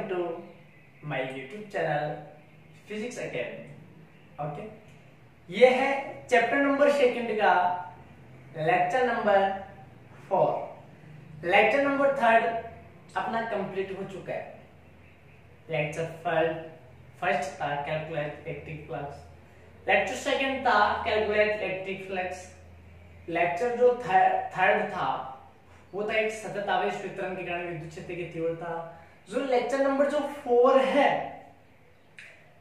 To my YouTube channel physics academy. Okay, ये है chapter number second का lecture number 4। Lecture number 3 अपना complete हो चुका है। लेक्चर फर्स्ट था calculate electric flux, lecture second था कैलकुलेट इलेक्ट्रिक फ्लक्स, लेक्चर जो थर्ड था वो था एक सतत आवेश वितरण के कारण विद्युत क्षेत्र की तीव्रता। जो लेक्चर नंबर जो 4 है,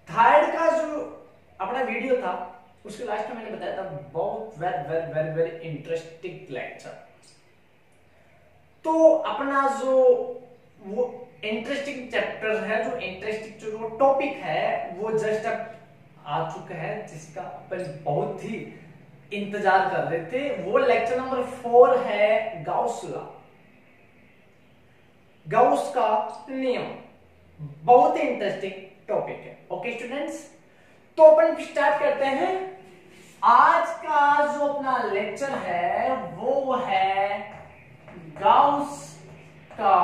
थर्ड का जो अपना वीडियो था उसके लास्ट में मैंने बताया था बहुत वेरी इंटरेस्टिंग लेक्चर। तो अपना जो वो इंटरेस्टिंग चैप्टर है, जो इंटरेस्टिंग जो टॉपिक है वो जस्ट अब आ चुका है, जिसका अपन बहुत ही इंतजार कर रहे थे। वो लेक्चर नंबर 4 है गाउस लॉ, गाउस का नियम। बहुत ही इंटरेस्टिंग टॉपिक है। ओके स्टूडेंट्स, तो अपन स्टार्ट करते हैं। आज का जो अपना लेक्चर है वो है गाउस का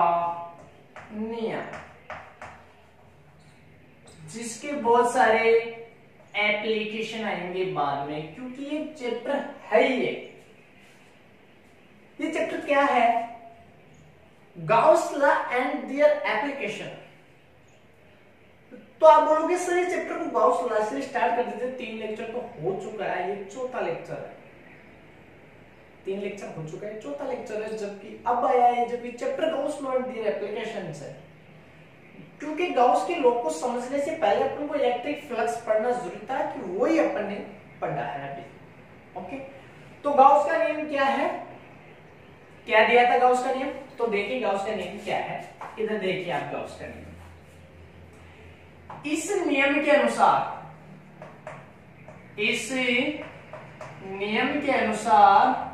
नियम, जिसके बहुत सारे एप्लीकेशन आएंगे बाद में, क्योंकि ये चैप्टर है ही ये चैप्टर क्या है? Gauss law and their application. तो आप बोलोगे सर ये चैप्टर को गाउस लॉ से स्टार्ट कर देते, 3 लेक्चर तो हो चुका है, ये चौथा लेक्चर है। 3 लेक्चर हो चुका है, चौथा लेक्चर है, जबकि अब आया है जबकि chapter Gauss law and their applications है। क्योंकि गाउस के लॉ को समझने से पहले अपन को इलेक्ट्रिक फ्लक्स पढ़ना जरूरी था, कि वही अपन ने पढ़ा है अभी। ओके, तो गाउस का नियम क्या है? क्या दिया था गाउस का नियम? तो देखिए गाउस का नियम क्या है, इधर देखिए आप गाउस का नियम। इस नियम के अनुसार, इस नियम के अनुसार,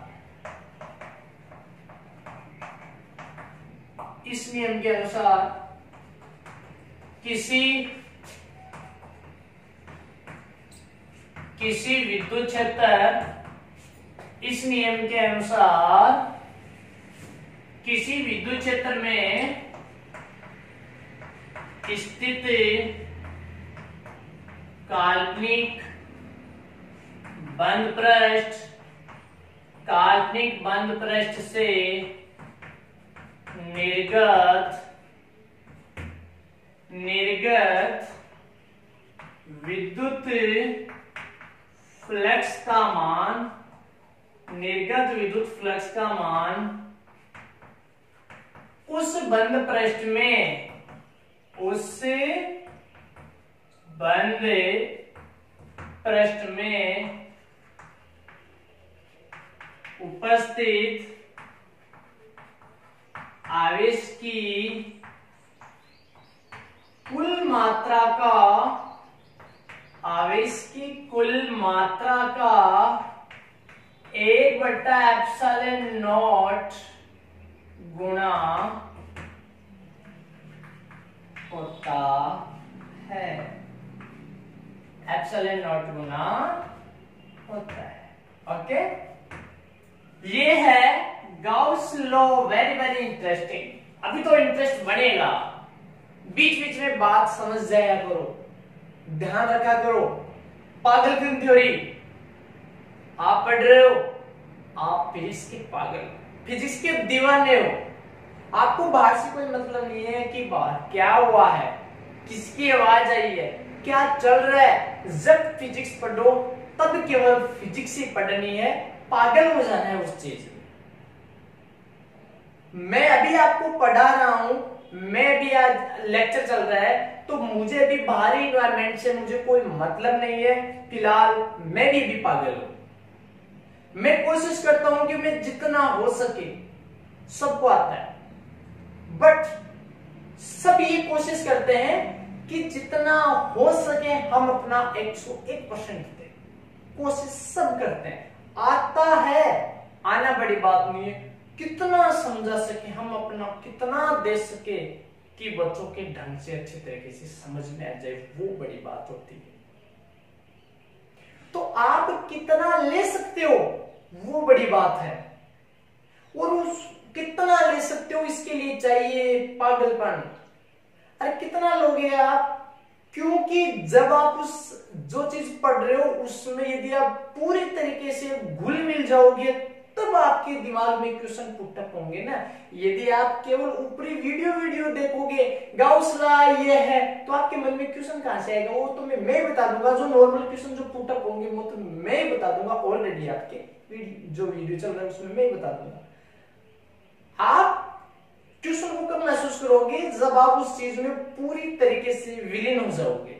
इस नियम के अनुसार किसी विद्युत क्षेत्र, इस नियम के अनुसार किसी विद्युत क्षेत्र में स्थित काल्पनिक बंद पृष्ठ, काल्पनिक बंद पृष्ठ से निर्गत विद्युत फ्लक्स का मान, निर्गत विद्युत फ्लक्स का मान उस बंद पृष्ठ में, उस बंद पृष्ठ में उपस्थित आवेश की कुल मात्रा का, आवेश की कुल मात्रा का 1/ε0 गुणा होता है। ε0 गुना होता है। ओके, ये है गाउस लॉ। Very interesting. अभी तो इंटरेस्ट बढ़ेगा, बीच बीच में बात समझ जाया करो, ध्यान रखा करो। पागल फिल्म थ्योरी आप पढ़ रहे हो, आप फिजिक्स के पागल, फिजिक्स के दीवाने हो। आपको बाहर से कोई मतलब नहीं है कि बाहर क्या हुआ है, किसकी आवाज आई है, क्या चल रहा है। जब फिजिक्स पढ़ो तब केवल फिजिक्स ही पढ़नी है, पागल हो जाना है उस चीज में। मैं अभी आपको पढ़ा रहा हूं, मैं भी आज लेक्चर चल रहा है, तो मुझे भी बाहरी इन्वायरमेंट से मुझे कोई मतलब नहीं है। फिलहाल मैं भी पागल हूं। मैं कोशिश करता हूं कि मैं जितना हो सके, सबको आता है, बट सब ये कोशिश करते हैं कि जितना हो सके हम अपना 101% दें। कोशिश सब करते हैं, आता है, आना बड़ी बात नहीं है। कितना समझा सके हम अपना, कितना दे सके कि बच्चों के ढंग से अच्छे तरीके से समझ में आ जाए, वो बड़ी बात होती है। तो आप कितना ले सकते हो वो बड़ी बात है, और उस कितना ले सकते हो इसके लिए चाहिए पागलपन। अरे कितना लोगे आप, क्योंकि जब आप उस जो चीज पढ़ रहे हो उसमें यदि आप पूरी तरीके से घुल मिल जाओगे तब आपके दिमाग में क्वेश्चन पुटअप होंगे ना। यदि आप केवल ऊपरी वीडियो देखोगे, गॉस लॉ ये है, तो आपके मन में क्वेश्चन कहां से आएगा? वो तो मैं बता दूंगा, जो नॉर्मल क्वेश्चन जो पुटअप होंगे वो तो मैं ही बता दूंगा ऑलरेडी, आपके जो वीडियो चल रहा है उसमें मैं ही बता दूंगा। आप क्वेश्चन को कब महसूस करोगे? जब आप उस चीज में पूरी तरीके से विलीन हो जाओगे,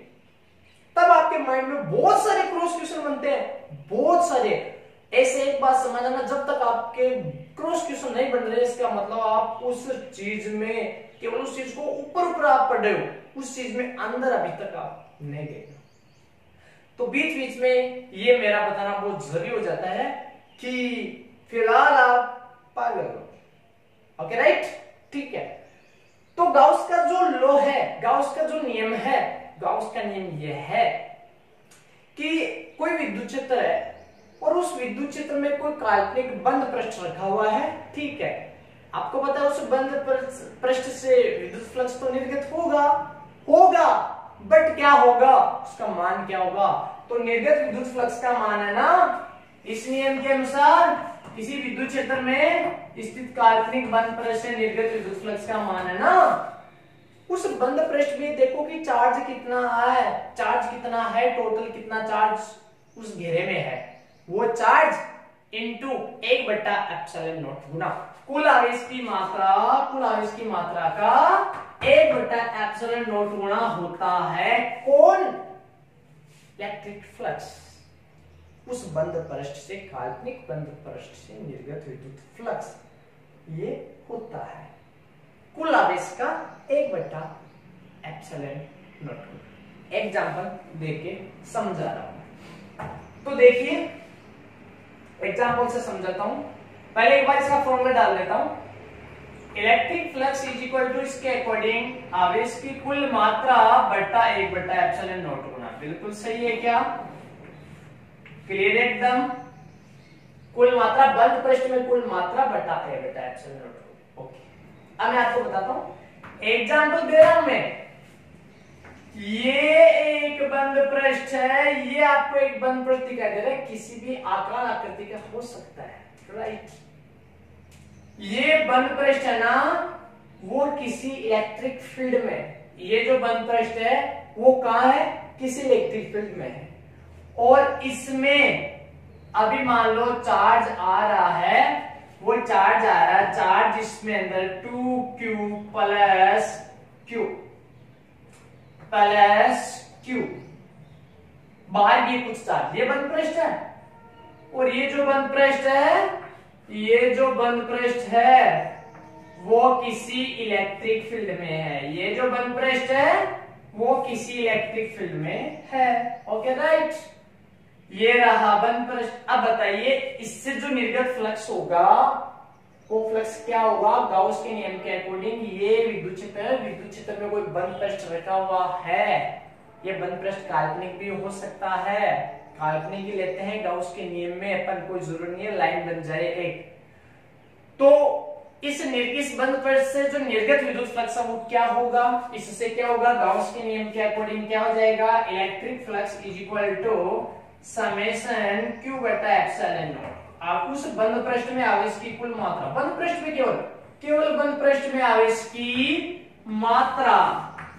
तब आपके माइंड में बहुत सारे क्रॉस क्वेश्चन बनते हैं, बहुत सारे। ऐसे एक बात समझना, जब तक आपके क्रॉस क्वेश्चन नहीं बन रहे इसका मतलब आप उस चीज में, केवल उस चीज को ऊपर आप पढ़ रहे हो, उस चीज में अंदर अभी तक आप नहीं गए। तो बीच बीच में ये मेरा बताना बहुत जरूरी हो जाता है कि फिलहाल आप पागल हो। ओके राइट, ठीक है। तो गाउस का जो लॉ है, गाउस का जो नियम है, गाउस का नियम यह है कि कोई विद्युत क्षेत्र है और उस विद्युत क्षेत्र में कोई काल्पनिक बंद पृष्ठ रखा हुआ है, ठीक है। आपको पता है उस बंद पृष्ठ से विद्युत फ्लक्स तो निर्गत होगा, बट क्या होगा, उसका मान क्या होगा? तो निर्गत विद्युत फ्लक्स का मान है ना, इस नियम के अनुसार किसी विद्युत क्षेत्र में स्थित काल्पनिक बंद पृष्ठ से निर्गत विद्युत फ्लक्स का मान है ना, उस बंद पृष्ठ में देखो कि चार्ज कितना है, टोटल कितना चार्ज उस घेरे में है, वो चार्ज इंटू 1/ε0 गुना कुल आवेश की मात्रा का 1/ε0 गुना होता है कौन? Electric flux. उस बंद पृष्ठ से, काल्पनिक बंद पृष्ठ से निर्गत विद्युत फ्लक्स ये होता है कुल आवेश का 1/ε0। एग्जाम्पल देके समझा रहा हूं, तो देखिए एग्जाम्पल से समझाता हूं। पहले एक बार इसका फॉर्मूला डाल देता हूं। Electric flux is equal to, इसके अकॉर्डिंग आवेश की कुल मात्रा बट्टा 1/ε0 गुना, बिल्कुल सही है क्या? क्लियर एकदम? कुल मात्रा बंद पृष्ठ में कुल मात्रा बटा 1/ε0। ओके, अब मैं आपको बताता हूं, एग्जाम्पल दे रहा हूं मैं। ये एक बंद पृष्ठ है, ये आपको एक बंद पृष्ठ दिखाई दे रहा है, किसी भी आकार आकृति का हो सकता है, राइट। ये बंद पृष्ठ है ना, वो किसी इलेक्ट्रिक फील्ड में, ये जो बंद पृष्ठ है वो कहां है? किसी इलेक्ट्रिक फील्ड में है। और इसमें अभी मान लो चार्ज आ रहा है, वो चार्ज आ रहा है, चार्ज इसमें अंदर 2q प्लस q, बाहर भी कुछ चार्ज, ये बंद पृष्ठ है। और ये जो बंद पृष्ठ है वो किसी इलेक्ट्रिक फील्ड में है, ये जो बंद पृष्ठ है वो किसी इलेक्ट्रिक फील्ड में है। ओके राइट, ये रहा बंद पृष्ठ। अब बताइए इससे जो निर्गत फ्लक्स होगा वो फ्लक्स क्या होगा? गाउस के नियम के अकॉर्डिंग ये विद्युत क्षेत्र में कोई बंद पृष्ठ रखा हुआ है, ये बंद पृष्ठ काल्पनिक भी हो सकता है, काल्पनिक ही लेते हैं गाउस के नियम में, अपन कोई जरूरत नहीं है लाइन बन जाए एक। तो इस बंद पृष्ठ से जो निर्गत विद्युत फ्लक्स है वो क्या होगा? इससे क्या होगा? गाउस के नियम के अकॉर्डिंग क्या हो जाएगा? Electric flux is equal to summation q/ε0। आप उस बंद पृष्ठ में आवेश की कुल मात्रा, बंद पृष्ठ में केवल बंद पृष्ठ में आवेश की मात्रा,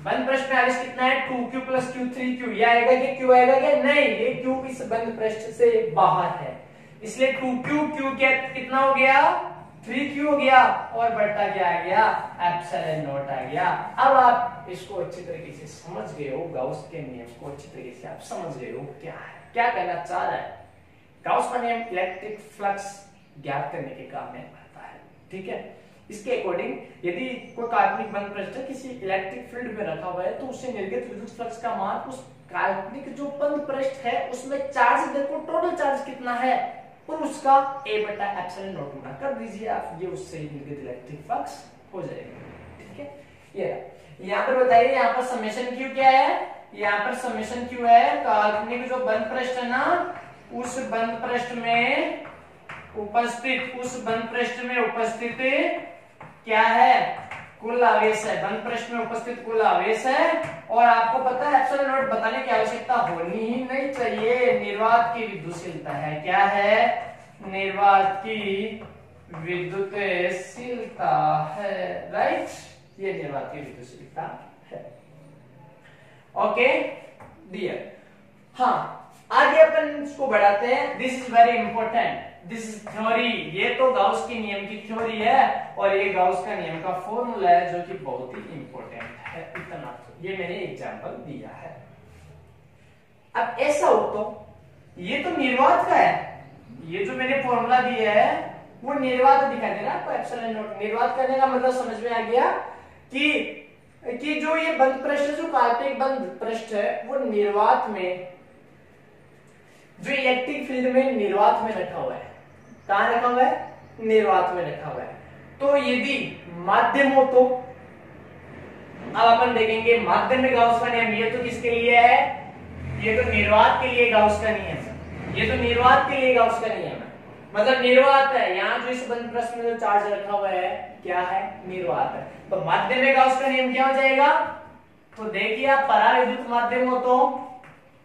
बंद पृष्ठ में आवेश कितना है? 2q प्लस q 3q, ये आएगा कि q आएगा क्या? नहीं, ये q इस बंद पृष्ठ से बाहर है, इसलिए 2q क्या कितना हो गया? 3q हो गया, और बट्टा क्या आ गया? ε0 आ गया। अब आप इसको अच्छी तरीके से समझ गए हो, गाउस के नियम को अच्छी तरीके से आप समझ गए हो क्या है, क्या कहना चाह रहा है। गाउस का नियम इलेक्ट्रिक फ्लक्स ज्ञात करने के काम में आता है, ठीक है। इसके अकॉर्डिंग यदि कोई काल्पनिक बंद पृष्ठ किसी इलेक्ट्रिक फील्ड में रखा हुआ है तो उससे निर्गत विद्युत फ्लक्स का मान उस काल्पनिक जो बंद पृष्ठ है उसमें चार्ज, देखो टोटल चार्ज कितना है, और उसका 1/ε0 गुना कर दीजिए आप, ये उससे निर्गत इलेक्ट्रिक फ्लक्स हो जाएगा, ठीक है। ये यहाँ पर बताइए, यहाँ पर समेशन क्यू क्या है? यहाँ पर समेशन क्यू है काल्पनिक जो बंद पृष्ठ है ना, उस बंद पृष्ठ में उपस्थित क्या है? कुल आवेश है, बंद पृष्ठ में उपस्थित कुल आवेश है। और आपको पता है एप्सिलॉन नॉट बताने की आवश्यकता होनी ही नहीं चाहिए, निर्वात की विद्युतशीलता है। क्या है? निर्वात की विद्युतशीलता है, राइट, ये निर्वात की विद्युतशीलता है। ओके डियर, हाँ आगे अपन इसको बढ़ाते हैं। This is very important, this is theory. ये तो गाउस के नियम की थ्योरी है और ये गाउस का नियम का फॉर्मूला है जो कि बहुत ही इंपॉर्टेंट है। इतना ये मैंने एग्जांपल दिया है। अब ऐसा हो तो ये तो निर्वात का है, ये जो मैंने फॉर्मूला दिया है वो निर्वात दिखाई दे रहा है आपको, एप्सिलॉन नॉट। निर्वात करने का मतलब समझ में आ गया कि जो ये बंद पृष्ठ, जो काल्पनिक बंद पृष्ठ है वो निर्वात में, जो इलेक्ट्रिक फील्ड में निर्वात में रखा हुआ है। कहां रखा हुआ है? निर्वात में रखा हुआ है। तो यदि माध्यम हो तो अब अपन देखेंगे माध्यम में गाउस का नियम, ये तो किसके लिए है? ये तो निर्वात के लिए गाउस का नियम है, ये तो निर्वात के लिए गाउस का नियम है, मतलब निर्वात है। यहाँ जो इस बंद पृष्ठ में जो चार्ज रखा हुआ है क्या है? निर्वात है। तो माध्यम में गाउस का नियम क्या हो जाएगा? तो देखिए आप पराविद्युत माध्यम हो तो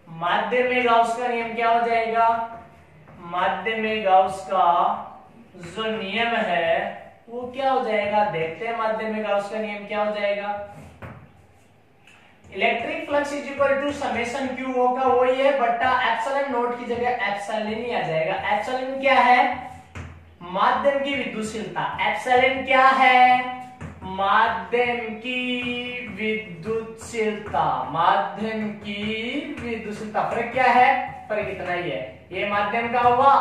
माध्यम में गाउस का नियम क्या हो जाएगा? माध्यम में गाउस का जो नियम है वो क्या हो जाएगा? देखते हैं माध्यम में गाउस का नियम क्या हो जाएगा। Electric flux is equal to summation q होगा, वही है बट्टा एप्सिलॉन नॉट की जगह एप्सिलॉन ही आ जाएगा। एप्सिलॉन क्या है? माध्यम की विद्युतशीलता। एप्सिलॉन क्या है? माध्यम की विद्युतशीलता, माध्यम की विद्युतशीलता। फर्क क्या है? फर्क इतना ही है, ये माध्यम का हुआ,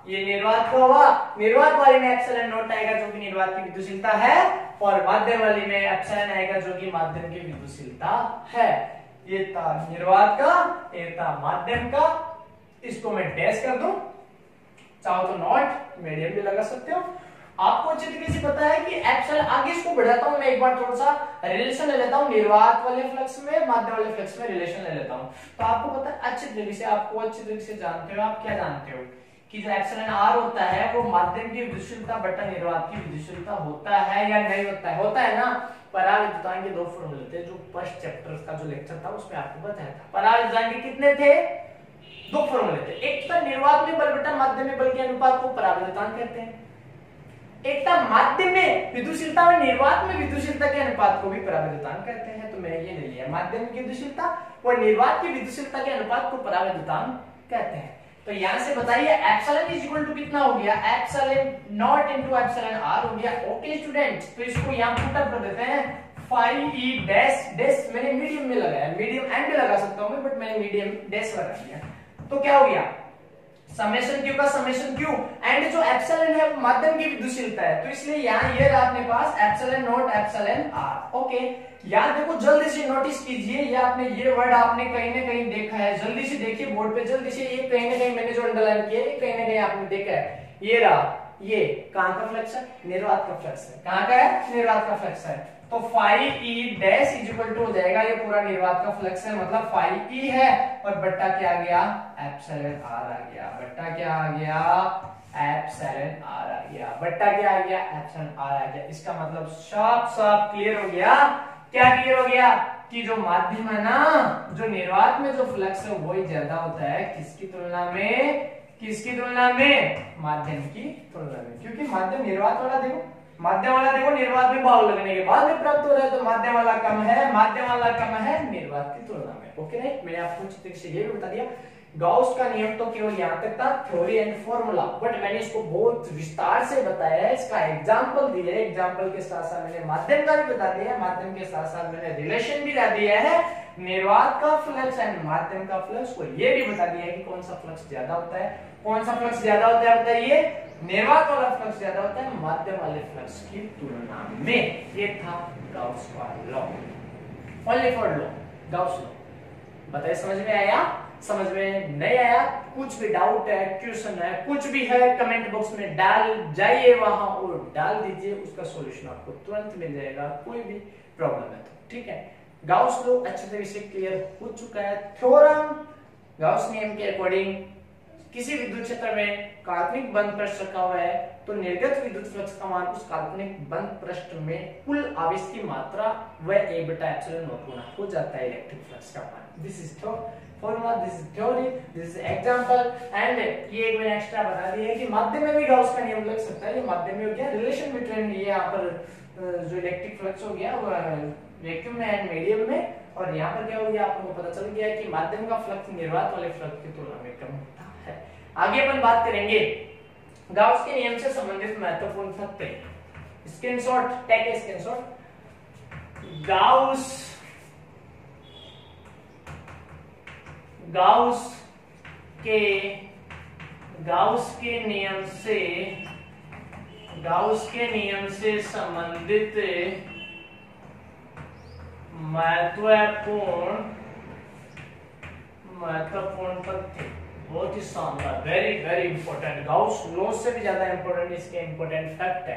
ये निर्वात का हुआ। निर्वात वाली में एप्सिलॉन नॉट आएगा जो कि निर्वात की विद्युतशीलता है, और माध्यम वाली में एप्सिलॉन आएगा जो कि माध्यम की विद्युतशीलता है। ये था निर्वात का, ये था माध्यम का। इसको मैं डैश कर दूं, चाहो तो नॉट मीडियम भी लगा सकते हो। आपको अच्छी तरीके से पता है कि एप्सिलॉन, आगे इसको बढ़ाता हूं मैं एक बार, थोड़ा सा रिलेशन ले लेता हूं निर्वात वाले फ्लक्स में, माध्यम वाले फ्लक्स में रिलेशन ले लेता हूं। तो आपको पता है अच्छी तरीके से, आपको अच्छी तरीके से जानते हो, आप क्या जानते हो कि जो एप्सिलॉन आर होता है वो माध्यम की विद्युतशीलता बटा निर्वात की विद्युतशीलता होता है या नहीं होता है? होता है ना। पराविद्युतांक के दो फॉर्मूले थे जो फर्स्ट चैप्टर का जो लेक्चर था उसमें आपको बताया था। पराविद्युतांक के कितने थे? दो फॉर्मूले थे। एक था निर्वात में बल बटा माध्यम में बल के अनुपात को पराविद्युतांक कहते हैं, एक था माध्यम में विद्युतशीलता में निर्वात में विद्युतशीलता के अनुपात को भी पराविद्युतांक कहते हैं। तो मैंने ये ले लिया, माध्यम की विद्युतशीलता और निर्वात की विद्युतशीलता के अनुपात को पराविद्युतांक कहते हैं। तो यहां से बताइए एप्सिलॉन इज इक्वल टू कितना हो गया? Epsilon naught into epsilon r हो गया। ओके स्टूडेंट्स, तो इसको यहां पुट अप कर देते हैं। फाई ई डैश डैश मैंने मीडियम में लगाया, मीडियम एंड भी लगा सकता हूं मैं, बट मैंने मीडियम डैश लगा दिया। तो क्या हो गया? समेशन क्यू का समेशन क्यू, एंड जो एप्सिलॉन है वो माध्यम की विद्युतशीलता है, तो इसलिए यहाँ ये रहा अपने पास epsilon naught epsilon r. Okay, यार देखो जल्दी से नोटिस कीजिए, ये आपने ये वर्ड आपने कहीं ना कहीं देखा है, जल्दी से देखिए बोर्ड पे, जल्दी से। ये कहीं ना कहीं मैंने जो अंडरलाइन किया है कहीं ना कहीं आपने देखा है। ये रहा, ये कहां का फ्लक्स है? निर्वात का फ्लक्स है। कहां का है? निर्वात का फ्लक्स है। तो phi E dash is equal to हो जाएगा, ये पूरा निर्वात का फ्लक्स है, मतलब फाई ई है, और बट्टा क्या आ गया? एप्सिलॉन आर आ गया। बट्टा क्या आ गया? एप्सिलॉन आर आ गया। बट्टा क्या आ गया? एप्सिलॉन आर आ गया। इसका मतलब साफ साफ क्लियर हो गया। क्या क्लियर हो गया? कि जो माध्यम है ना, जो निर्वात में जो फ्लक्स है वही ज्यादा होता है किसकी तुलना में? किसकी तुलना में? माध्यम की तुलना में। क्योंकि माध्यम निर्वात वाला देखो, माध्यम वाला देखो निर्वात में बाहुल लगने के बाद में प्राप्त हो रहा है, तो माध्यम वाला कम है, माध्यम वाला कम है निर्वात की तुलना में। ओके राइट, मैंने आपको अच्छी तरीके से ये भी बता दिया। गाउस का नियम तो केवल यहाँ तक था, थ्योरी एंड फॉर्मूला, बट मैंने इसको बहुत विस्तार से बताया है, इसका एग्जांपल दिया है, एग्जांपल के साथ साथ मैंने माध्यम का भी बता दिया है, माध्यम के साथ साथ मैंने रिलेशन भी ला दिया है निर्वात का फ्लक्स एंड माध्यम का फ्लक्स को, ये भी बता दिया है कि कौन सा फ्लक्स ज्यादा होता है, कौन सा फ्लक्स ज्यादा होता है बताइए? निर्वात वाला फ्लक्स ज्यादा होता है माध्यम वाले फ्लक्स की तुलना में। ये था गाउस का law, only for law, Gauss law. बताइए समझ में आया? समझ में नहीं आया? कुछ भी डाउट है, क्वेश्चन है, कुछ भी है, कमेंट बॉक्स में डाल जाइए वहां और डाल दीजिए, उसका सॉल्यूशन आपको तुरंत मिल जाएगा, कोई भी प्रॉब्लम है तो। ठीक है, गाउस लॉ अच्छे तरीके से क्लियर हो चुका है। थ्योरम गाउस नियम के अकॉर्डिंग किसी विद्युत क्षेत्र में काल्पनिक बंद पृष्ठ रखा हुआ है तो निर्गत विद्युत फ्लक्स का मान उस काल्पनिक बंद पृष्ठ में कुल आवेश की मात्रा व A बटा एप्सिलॉन नॉट गुना हो जाता है इलेक्ट्रिक फ्लक्स का मान। This is formula, this is theory, this is example. And ये एक मैंने एक्स्ट्रा बता दिया है कि माध्यम में भी गाउस का नियम लग सकता है। ये माध्यम में हो गया रिलेशन बिटवीन ये यहाँ पर जो इलेक्ट्रिक फ्लक्स हो गया वो वैक्यूम में एंड मीडियम में, और यहाँ पर क्या हो गया आपको पता चल गया कि माध्यम का फ्लक्स निर्वात वाले फ्लक्स की तुलना में कम होता है। आगे अपन बात करेंगे गाउस के नियम से संबंधित महत्वपूर्ण तथ्य। Screenshot, take a screenshot. Gauss के नियम से संबंधित महत्वपूर्ण तथ्य, बहुत ही शानदार, very very important. Gauss law से भी ज्यादा इंपॉर्टेंट इसके इंपॉर्टेंट फैक्ट है,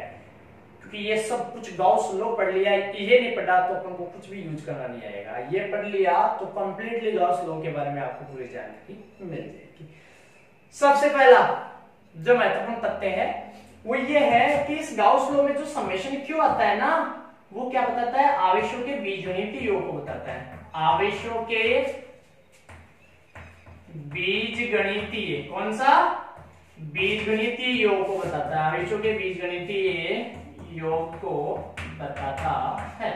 क्योंकि ये सब कुछ गाउस लॉ पढ़ लिया, ये नहीं पढ़ा तो अपन को कुछ भी यूज करना नहीं आएगा। ये पढ़ लिया तो कंप्लीटली गाउस लॉ के बारे में आपको पूरी जानकारी मिल जाएगी। सबसे पहला जो महत्वपूर्ण तथ्य है वो ये है कि इस गाउस लॉ में जो समेशन क्यों आता है ना, वो क्या बताता है, आवेशों के बीजगणितीय योग को बताता है। आवेशों के बीजगणितीय, कौन सा, बीजगणितीय योग को बताता है। आवेशों के बीजगणितीय योग को बताता है।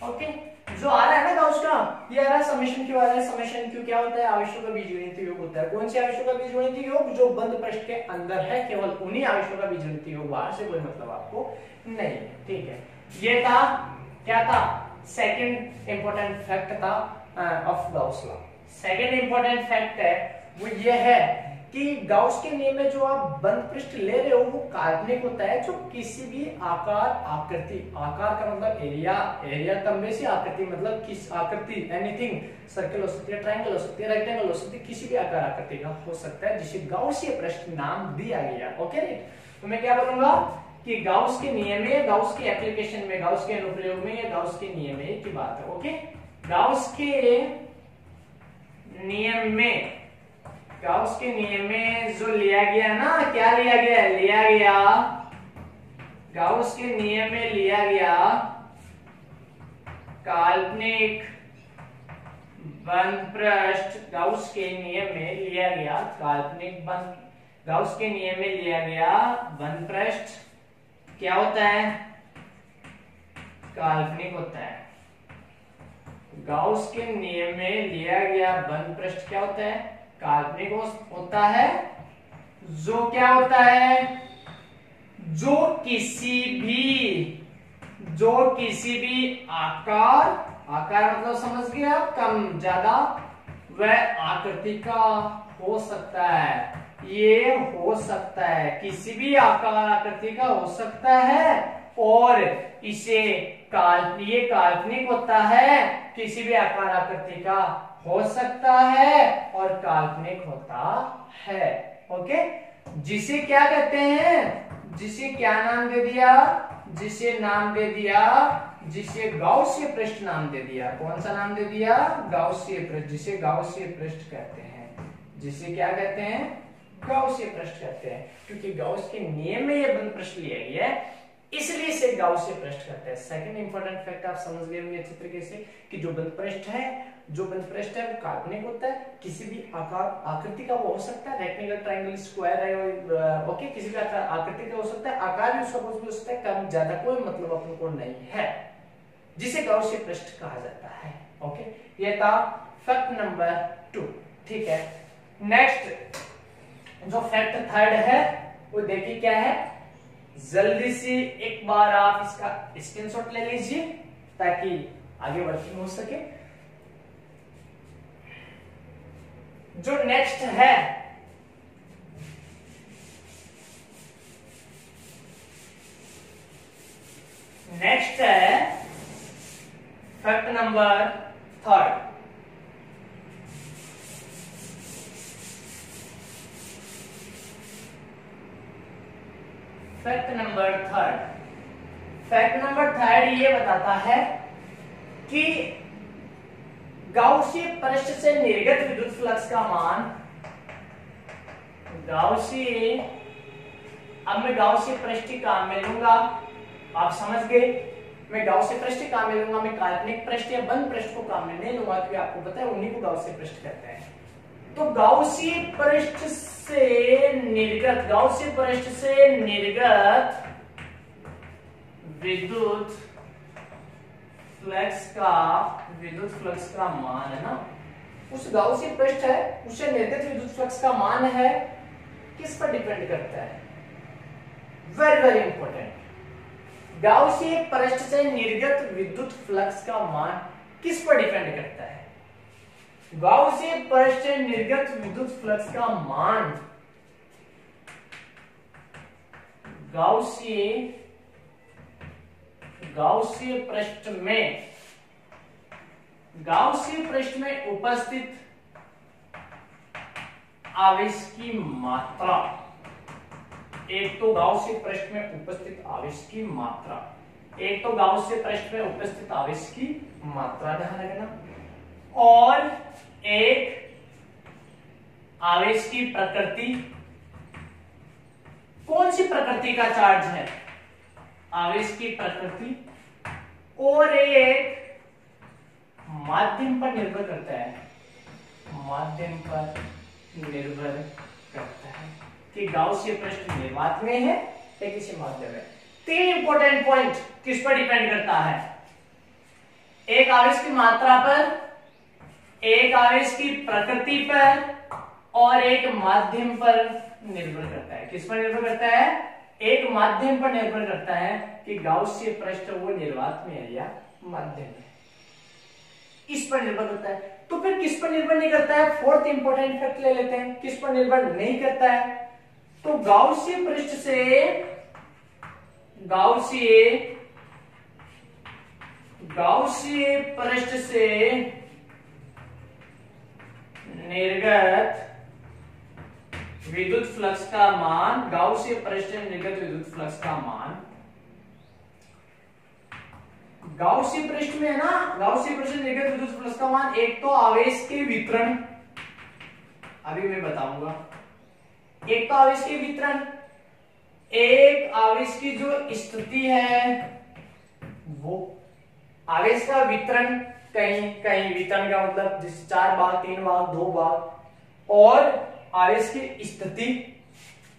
ओके, जो आ रहा है ना गाउस का, ये आ रहा है समेशन क्यों आ रहा है। समेशन क्यों क्या होता है, आवेशों का बीजगणितीय योग होता है। कौन से आवेशों का बीजगणितीय योग, जो बंद पृष्ठ के अंदर है, केवल उन्हीं आवेशों का बीजगणितीय योग, बाहर से कोई मतलब आपको नहीं है। ठीक है, ये था, क्या था, सेकंड इंपॉर्टेंट फैक्ट था of Gauss law. Second important fact है वो ये है कि गाउस के नियम में जो आप बंद पृष्ठ ले रहे हो वो काल्पनिक होता है, जो किसी भी आकार, आकृति, आकार का मतलब एरिया, एरिया कम बेसी, आकृति मतलब किस आकृति, एनीथिंग, सर्कल हो सकती है, ट्रायंगल हो सकती है, रेक्टेंगल हो सकती है, किसी भी आकार आकृति का हो सकता है जिसे गाउसीय पृष्ठ नाम दिया गया। ओके, तो मैं क्या बोलूंगा कि गाउस के नियम में, गाउस के एप्लीकेशन में, गाउस के अनुप्रयोग में या गाउस के नियम में की बात है। ओके, गाउस के नियम में, गाउस के नियम में जो लिया गया ना, क्या लिया गया, लिया गया गाउस के नियम में लिया गया काल्पनिक बंद पृष्ठ, गाउस के नियम में लिया गया काल्पनिक बंद, गाउस के नियम में लिया गया बंद पृष्ठ क्या होता है, काल्पनिक होता है। गाउस के नियम में लिया गया बंद पृष्ठ क्या होता है, काल्पनिक होता है। जो क्या होता है, जो किसी भी आकार, आकार मतलब समझ गए आप, कम ज्यादा, वह आकृति का हो सकता है। ये हो सकता है, किसी भी आकार आकृति का हो सकता है, और इसे ये काल्पनिक होता है, किसी भी आकार आकृति का हो सकता है और काल्पनिक होता है। ओके, जिसे क्या कहते हैं, जिसे क्या नाम दे दिया, जिसे नाम दे दिया, जिसे गाउसीय पृष्ठ नाम दे दिया। कौन सा नाम दे दिया, गाउसीय पृष्ठ, जिसे गाउसीय पृष्ठ कहते हैं। जिसे क्या कहते हैं, गाउसीय पृष्ठ कहते हैं, क्योंकि गाउस के नियम में ये बंद पृष्ठ लिया गया है, इसलिए इसे गाउसीय पृष्ठ कहते हैं। सेकंड इंपॉर्टेंट फैक्ट आप समझ गए होंगे अच्छे तरीके से कि जो बंद पृष्ठ है, जो बंद पृष्ठ है वो काल्पनिक होता है, किसी भी आकार आकृति का वो हो सकता है, रेक्टेंगल, ट्रायंगल, स्क्वायर है, ओके, किसी भी आकृति का हो सकता है, आकार भी उसका कुछ भी हो सकता है, कम ज्यादा कोई मतलब अपन को नहीं है, जिसे गाउसीय पृष्ठ कहा जाता है। ओके, ये था फैक्ट नंबर 2। ठीक है, नेक्स्ट जो फैक्ट थर्ड है वो देखिए क्या है, जल्दी से एक बार आप इसका स्क्रीनशॉट ले लीजिए ताकि आगे वर्किंग हो सके। जो नेक्स्ट है, नेक्स्ट है fact number 3। Fact number 3, fact number 3 ये बताता है कि गाउसीय पृष्ठ से निर्गत विद्युत फ्लक्स का मान, गाउसीय, अब मैं गाउसीय पृष्ठ काम में लूंगा, आप समझ गए। मैं गाउसीय पृष्ठ काम में लूंगा, मैं काल्पनिक पृष्ठ या बंद पृष्ठ को काम में नहीं लूंगा, क्योंकि आपको पता है उन्हीं को गाउसीय पृष्ठ कहते हैं। तो गाउसीय पृष्ठ से निर्गत, गाउसीय पृष्ठ से निर्गत विद्युत फ्लक्स का मान है ना, उस गाउसीय पृष्ठ है उससे निर्गत विद्युत फ्लक्स का मान है, किस पर डिपेंड करता है? Very very important. गाउसीय पृष्ठ से निर्गत विद्युत फ्लक्स का मान किस पर डिपेंड करता है? गाउसीय पृष्ठ से निर्गत विद्युत फ्लक्स का मान गाउसीय पृष्ठ में उपस्थित आवेश की मात्रा, एक तो गाउसीय पृष्ठ में उपस्थित आवेश की मात्रा, एक तो गाउसीय पृष्ठ में उपस्थित आवेश की मात्रा ध्यान रखना, और एक आवेश की प्रकृति, कौन सी प्रकृति का चार्ज है? आवेश की प्रकृति, और एक माध्यम पर निर्भर करता है, माध्यम पर निर्भर करता है कि गाउसीय पृष्ठ निर्वात में है या किसी माध्यम में। तीन इंपॉर्टेंट पॉइंट किस पर डिपेंड करता है? एक आवेश की मात्रा पर, एक आवेश की प्रकृति पर, और एक माध्यम पर निर्भर करता है। किस पर निर्भर करता है? एक माध्यम पर निर्भर करता है कि गाउसीय पृष्ठ वो निर्वात में है या माध्यम में, इस पर निर्भर करता है। तो फिर किस पर निर्भर नहीं करता है? फोर्थ इंपॉर्टेंट फैक्ट ले लेते हैं, किस पर निर्भर नहीं करता है? तो गाउसीय पृष्ठ से निर्गत विद्युत फ्लक्स का मान, गाउसीय पृष्ठ से निर्गत विद्युत फ्लक्स का मान, गाउसीय पृष्ठ में है ना, गाउसीय पृष्ठ से निर्गत विद्युत फ्लक्स का मान, एक तो आवेश के वितरण, अभी मैं बताऊंगा, एक तो आवेश के वितरण, एक आवेश की जो स्थिति है वो, आवेश का वितरण, कहीं कहीं वितरण का मतलब जैसे 4 भाग, 3 भाग, 2 भाग, और आवेश की स्थिति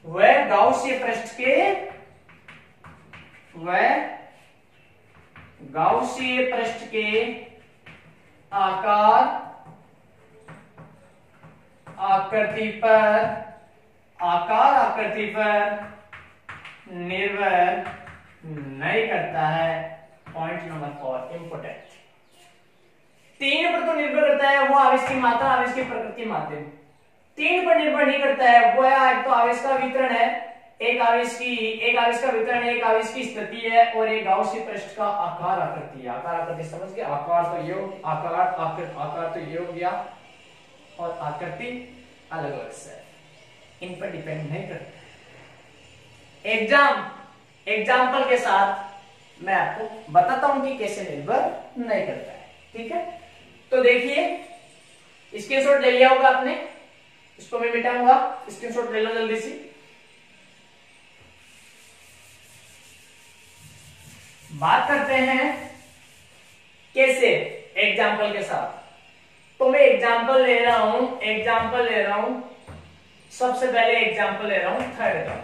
वह गाउसीय पृष्ठ के आकार, आकृति पर निर्भर नहीं करता है। Point number 4 important. 3 पर तो निर्भर करता है, वो आवेश की मात्रा, आवेश की प्रकृति, माध्यम। 3 पर निर्भर नहीं करता है, वो है एक तो आवेश का वितरण है, एक आवेश का वितरण है, एक आवेश की स्थिति है, और एक गाउसीय पृष्ठ का आकार, आकृति। आकार आकृति समझ गए? आकार तो ये आकार तो ये हो गया, और आकृति अलग अलग से, इन पर डिपेंड नहीं करता। एग्जाम्पल के साथ मैं आपको बताता हूं कि कैसे निर्भर नहीं करता है। ठीक है, तो देखिए, स्क्रीनशॉट ले लिया होगा आपने, इसको मैं मिटाऊंगा, स्क्रीनशॉट ले लो जल्दी से। बात करते हैं कैसे, एग्जाम्पल के साथ। तो मैं एग्जाम्पल ले रहा हूं, सबसे पहले एग्जाम्पल ले रहा हूं थर्ड का।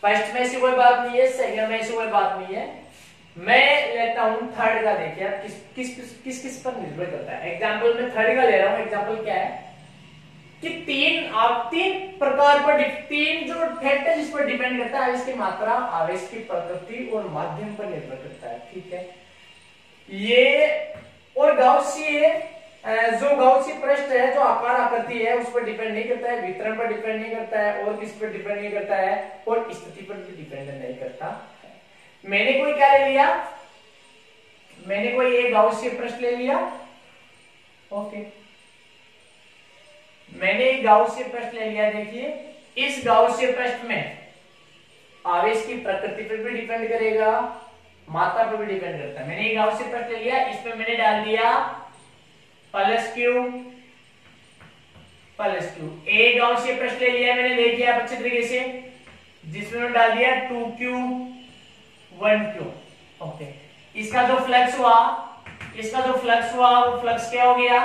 फर्स्ट में से कोई बात नहीं है, सेकंड में से कोई बात नहीं है, मैं लेता हूं थर्ड का। देखिए आप किस पर निर्भर करता है। एग्जाम्पल में थर्ड का ले रहा हूं। एग्जाम्पल क्या है कि तीन प्रकार पर, तीन जो फैक्टर जिस पर डिपेंड करता है, आवेश की मात्रा, आवेश की प्रकृति और माध्यम पर निर्भर करता है। ठीक है, ये और जो गाउसीय पृष्ठ है, जो आकार आकृति है, उस पर डिपेंड नहीं करता है, वितरण पर डिपेंड नहीं करता है, और किस पर डिपेंड नहीं करता है, और स्थिति पर भी डिपेंड नहीं करता। मैंने कोई क्या ले लिया, मैंने कोई एक गाउसीय पृष्ठ ले लिया। ओके, मैंने एक गाउसीय पृष्ठ ले लिया। देखिए, इस गाउसीय पृष्ठ में आवेश की प्रकृति पर भी डिपेंड करेगा, मात्रा पर भी डिपेंड करता है। मैंने एक गाउसीय पृष्ठ ले लिया, इसमें मैंने डाल दिया +Q प्लस क्यू। एक गाउसियन प्रश्न ले लिया मैंने, देखिए आप अच्छे तरीके से, जिसमें मैंने डाल दिया 2q 1q। ओके, इसका जो फ्लक्स हुआ वो फ्लक्स क्या हो गया,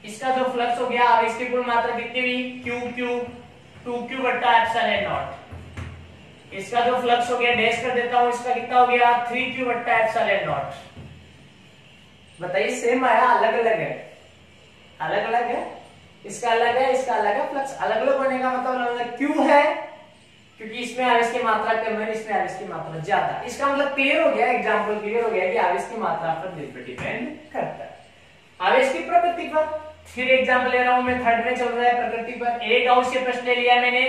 इसका जो फ्लक्स हो गया, अब इसकी कुल मात्रा कितनी हुई, q 2q बटा एप्सिलॉन नॉट। इसका जो फ्लक्स हो गया डैश कर देता हूं, इसका कितना हो गया 3q बटा एप्सिलॉन नॉट। बताइए सेम आया, अलग अलग है, अलग अलग है, इसका अलग है, इसका अलग है। फ्लक्स अलग अलग होने का मतलब अलग क्यों है, क्योंकि इसमें आवेश की मात्रा कम है, इसमें आवेश की मात्रा ज्यादा। इसका मतलब क्लियर हो गया, एग्जांपल क्लियर हो गया कि आवेश की मात्रा पर डिपेंड करता है, आवेश की प्रकृति पर। फिर एग्जांपल ले रहा हूं मैं, थर्ड में चल रहा है प्रकृति पर। एक गाउसियन प्रश्न ले लिया मैंने,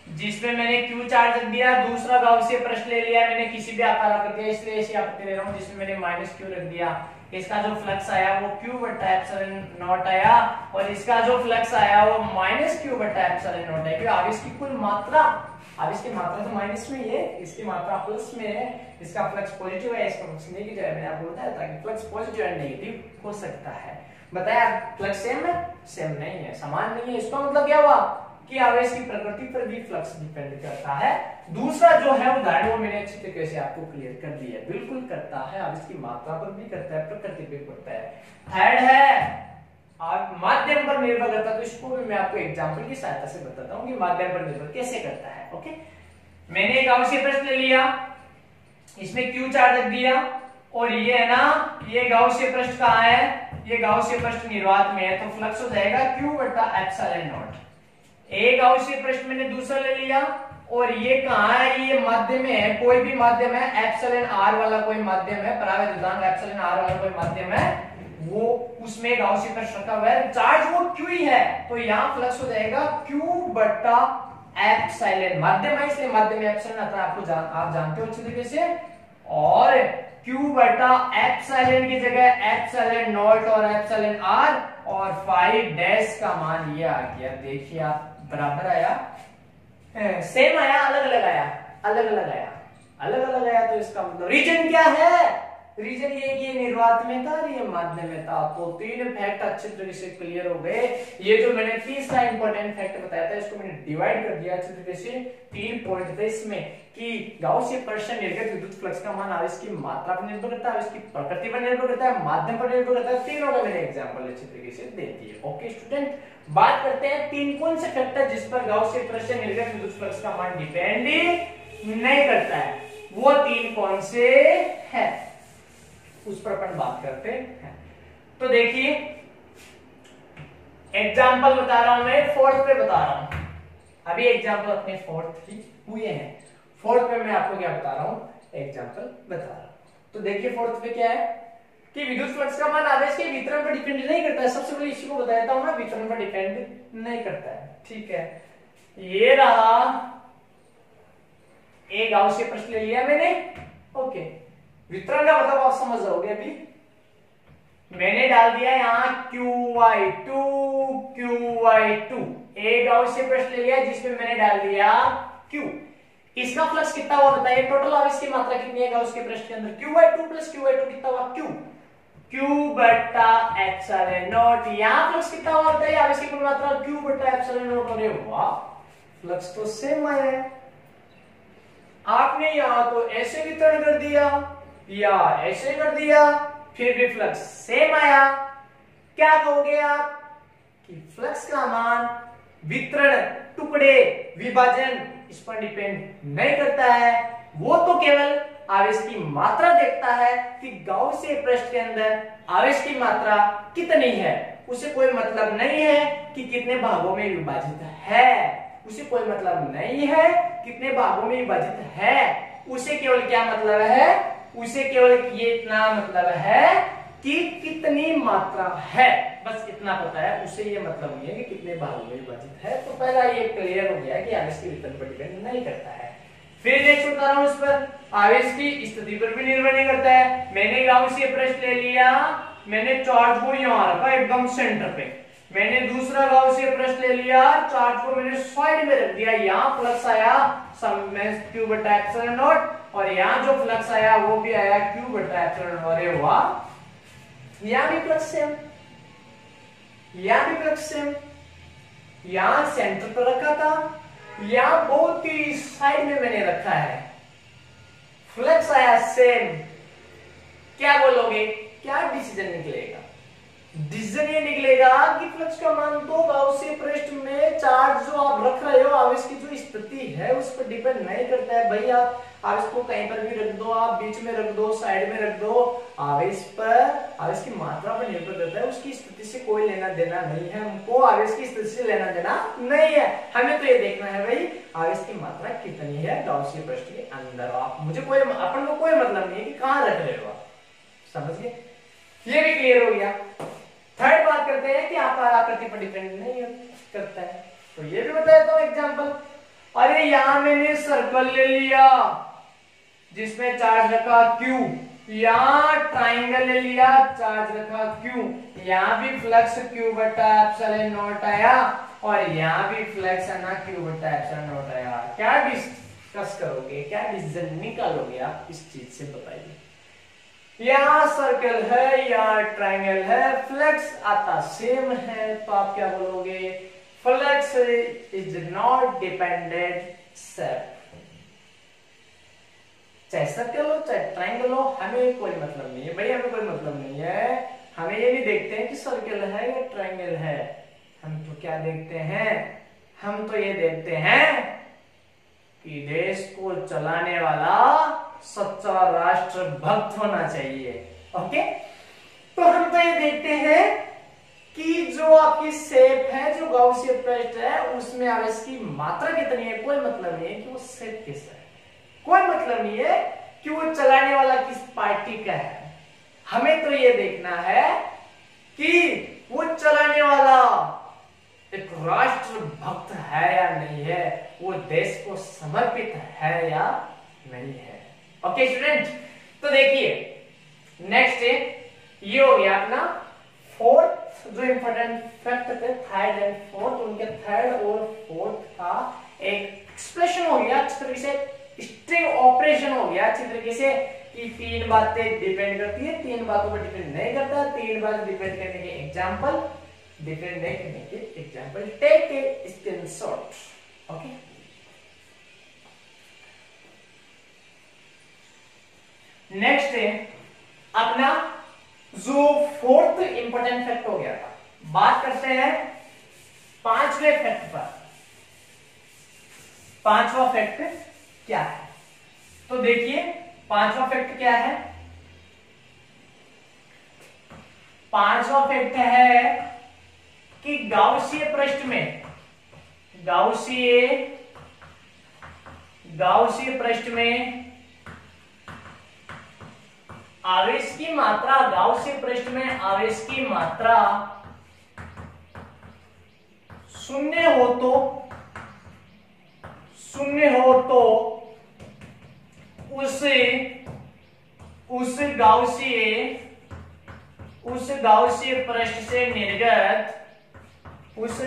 जिसमें मैंने q चार्ज रख दिया। दूसरा गाउसियन प्रश्न ले लिया मैंने, किसी भी आकार आकृति है, इसलिए ऐसी आकृति ले रहा हूं, जिसमें मैंने -q रख दिया। इसका जो फ्लक्स आया वो q बटा एप्सिलॉन नॉट आया, और इसका जो फ्लक्स आया वो -q बटा एप्सिलॉन नॉट है। क्योंकि आवेश की कुल मात्रा, आवेश की मात्रा तो माइनस में ही है, इसकी मात्रा प्लस में है, इसका फ्लक्स पॉजिटिव है, इसका फ्लक्स नेगेटिव है। मैंने आपको बताया था कि फ्लक्स पॉजिटिव एंड नेगेटिव हो सकता है। बताया फ्लक्स सेम है, सेम नहीं है, समान नहीं है। इसका मतलब क्या हुआ कि आवेश की प्रकृति पर भी फ्लक्स डिपेंड करता है। दूसरा जो है उदाहरण वो मैंने अच्छी तरीके से आपको क्लियर कर दिया, बिल्कुल करता है, आवेश की मात्रा पर भी करता है, प्रकृति पे करता है। थर्ड है माध्यम पर निर्भर करता है, तो इसको भी मैं आपको एग्जांपल की सहायता से बताता हूं कि माध्यम पर निर्भर कैसे करता है। ओके, मैंने एक गाउसियन प्रश्न ले लिया, इसमें q चार्ज रख दिया, और ये है ना, ये गाउसियन प्रश्न कहां है, ये गाउसियन प्रश्न निर्वात में है, तो फ्लक्स हो जाएगा q बटा एप्सिलॉन नॉट। एक गाउसियन प्रश्न मैंने दूसरा ले लिया, और ये कहां है, ये माध्यम में है, कोई भी माध्यम है, एप्सिलॉन r वाला कोई माध्यम है, परावैद्युतांक एप्सिलॉन r वाला कोई माध्यम है, वो उसमें गाउसियन प्रश्न रखा हुआ है, चार्ज वो q ही है, तो यहाँ फ्लक्स हो जाएगा q बटा एप्सिलॉन। माध्यम है इसलिए माध्यम में एप्सिलॉन आता है, आप जानते हो अच्छी तरीके से। और q बटा एप्सिलॉन की जगह एप्सिलॉन नॉट और एप्सिलॉन r, और 5 डैश का मान ये आ गया। देखिए आप, बराबर आया, सेम आया, अलग अलग आया, अलग अलग आया, अलग अलग आया। तो इसका मतलब रीजन क्या है, रीजन ये कि ये निर्वात में था और ये माध्यम में था। तो तीन फैक्ट अच्छे तरीके से क्लियर हो गए। ये जो मैंने तीसरा इंपॉर्टेंट फैक्ट बताया था, इसको मैंने डिवाइड कर दिया अच्छे तरीके से। 3 पॉइंट थे इसमें कि गाउसियन प्रश्न निर्गत विद्युत फ्लक्स का मान आवेश की मात्रा पर निर्भर करता है, आवेश की प्रकृति पर निर्भर करता है, माध्यम पर निर्भर करता है। तीनों का मैंने एग्जांपल अच्छे तरीके से दे दिए। ओके स्टूडेंट, बात करते हैं 3 कौन से फैक्टर जिस पर गाउसियन प्रश्न निर्गत विद्युत फ्लक्स का मान डिपेंड नहीं करता है, वो 3 कौन से है, उस पर अपन बात करते हैं। तो देखिए एग्जाम्पल बता रहा हूं मैं, 4th पे बता रहा हूं। अभी एग्जाम्पल अपने 4th ही हुए हैं, 4th पे मैं आपको क्या बता रहा हूं, एग्जाम्पल बता रहा हूं। तो देखिए 4th पे क्या है कि विद्युत फ्लक्स का मान आवेश के वितरण पर डिपेंड नहीं करता है। सबसे पहले इसी को बता देता हूं मैं, वितरण पर डिपेंड नहीं करता है। ठीक है, ये रहा एक गाउसियन प्रश्न ले लिया मैंने। ओके, वितरण का मतलब आप समझ जाओगे। अभी मैंने डाल दिया यहाँ QY2 QY2, एक गाउसियन प्रश्न ले लिया जिसमें मैंने डाल दिया Q। इसका फ्लक्स कितना हुआ बताइए, टोटल आवेश की मात्रा कितनी है गाउस के प्रश्न के अंदर, QY2 प्लस QY2 कितना हुआ, Q बटा एप्सिलॉन नॉट। यहाँ फ्लक्स कितना हुआ बताइए, आवेश की कुल मात्रा Q बटा एप्सिलॉन नॉट। अरे वाह, फ्लक्स तो सेम आया है। आपने यहाँ तो ऐसे वितरण कर दिया या ऐसे कर दिया, फिर भी फ्लक्स सेम आया। क्या कहोगे आप कि फ्लक्स का मान वितरण, टुकड़े, विभाजन इस पर डिपेंड नहीं करता है, वो तो केवल आवेश की मात्रा देखता है कि गाउसियन प्रश्न के अंदर आवेश की मात्रा कितनी है। उसे कोई मतलब नहीं है कि कितने भागों में विभाजित है, उसे कोई मतलब नहीं है कितने भागों में विभाजित है। उसे केवल क्या मतलब है, उसे केवल ये इतना मतलब है कि कितनी मात्रा है, बस इतना पता है। उसे ये मतलब नहीं है कि कितने भागों में विभाजित है। तो पहला ये क्लियर हो गया कि आवेश के वितरण पर डिपेंड नहीं करता है। फिर नेक्स्ट बता रहा हूं, इस पर आवेश की स्थिति पर भी निर्भर नहीं करता है। मैंने गाउसियन प्रश्न ले लिया, मैंने चार्ज को यहां रखा एकदम सेंटर पे। मैंने दूसरा गाउसियन प्रश्न ले लिया, चार्ज को मैंने साइड में रख दिया। यहाँ फ्लक्स आया Q बटा एप्सिलॉन नॉट, और यहाँ जो फ्लक्स आया वो भी आया Q बटा एप्सिलॉन नॉट। अरे वाह, यहाँ भी फ्लक्स सेम, यहाँ भी फ्लक्स सेम। यहां सेंटर पर रखा था, यहां बहुत ही साइड में मैंने रखा है, फ्लक्स आया सेम। क्या बोलोगे, क्या डिसीजन निकलेगा? डिसीजन ये निकलेगा कि फ्लक्स का मान तो गाउसियन पृष्ठ में चार्ज जो आप रख रहे हो आवेश की जो स्थिति है उस पर डिपेंड नहीं करता है भाई। आप आवेश को कहीं पर भी रख दो, आप बीच में रख दो, साइड में रख दो, आवेश की मात्रा पर निर्भर करता है, उसकी स्थिति से कोई लेना देना नहीं है। हमको आवेश की स्थिति से लेना देना नहीं है, हमें तो ये देखना है भाई आवेश की मात्रा कितनी है गाउसियन पृष्ठ के अंदर। आप मुझे कोई, अपन को कोई मतलब नहीं है कि कहां रख रहे हो आप, समझिए। ये भी क्लियर हो गया। थर्ड बात करते हैं कि आपका आकृति पर डिपेंड नहीं करता है, तो ये भी बताया था एग्जांपल। अरे यहां मैंने सर्कल ले लिया जिसमें चार्ज रखा Q, यहां ट्राइंगल ले लिया, चार्ज रखा Q, यहां भी फ्लक्स Q बटा एप्सिलॉन नॉट आया और यहां भी फ्लक्स है ना Q बटा एप्सिलॉन नॉट आया। क्या डिस्कस करोगे, क्या डिसीजन निकालोगे आप इस चीज से, बताइए। यहां सर्कल है, यहां ट्रायंगल है, फ्लक्स आता सेम है, तो आप क्या बोलोगे? फ्लक्स इज नॉट डिपेंडेंट सेप। चाहे सर्कल हो चाहे ट्रायंगल हो, हमें कोई मतलब नहीं है भाई, हमें कोई मतलब नहीं है। हमें ये नहीं देखते हैं कि सर्कल है या ट्रायंगल है, हम तो क्या देखते हैं, हम तो ये देखते हैं कि देश को चलाने वाला सच्चा राष्ट्रभक्त होना चाहिए। ओके, तो हम तो ये देखते हैं कि जो आपकी शेप है, जो गाउसियन पृष्ठ है, उसमें आवेश की मात्रा कितनी है, कोई मतलब नहीं है कि वो शेप किस है, कोई मतलब नहीं है कि वो चलाने वाला किस पार्टी का है। हमें तो ये देखना है कि वो चलाने वाला एक राष्ट्रभक्त है या नहीं है, वो देश को समर्पित है या नहीं है। ओके स्टूडेंट, तो देखिए नेक्स्ट ये हो गया अपना फोर्थ जो इंपॉर्टेंट फैक्ट थे, थर्ड एंड फोर्थ, उनके थर्ड और फोर्थ का एक एक्सप्रेशन हो गया अच्छी तरीके से, स्ट्रिंग ऑपरेशन हो गया अच्छी तरीके से कि तीन बातें डिपेंड करती है, तीन बातों पर डिपेंड नहीं करता, तीन बातें डिपेंड करने के एग्जाम्पल, डिपेंड नहीं करने के example, take a screenshot. Okay, next है अपना जो फोर्थ इंपॉर्टेंट फैक्ट हो गया था, बात करते हैं पांचवें फैक्ट पर। पांचवा फैक्ट क्या है, तो देखिए पांचवा फैक्ट क्या है। पांचवा फैक्ट है कि गाउसियन पृष्ठ में, गाउसियन पृष्ठ में आवेश की मात्रा, गाउसियन पृष्ठ में आवेश की मात्रा शून्य हो तो उस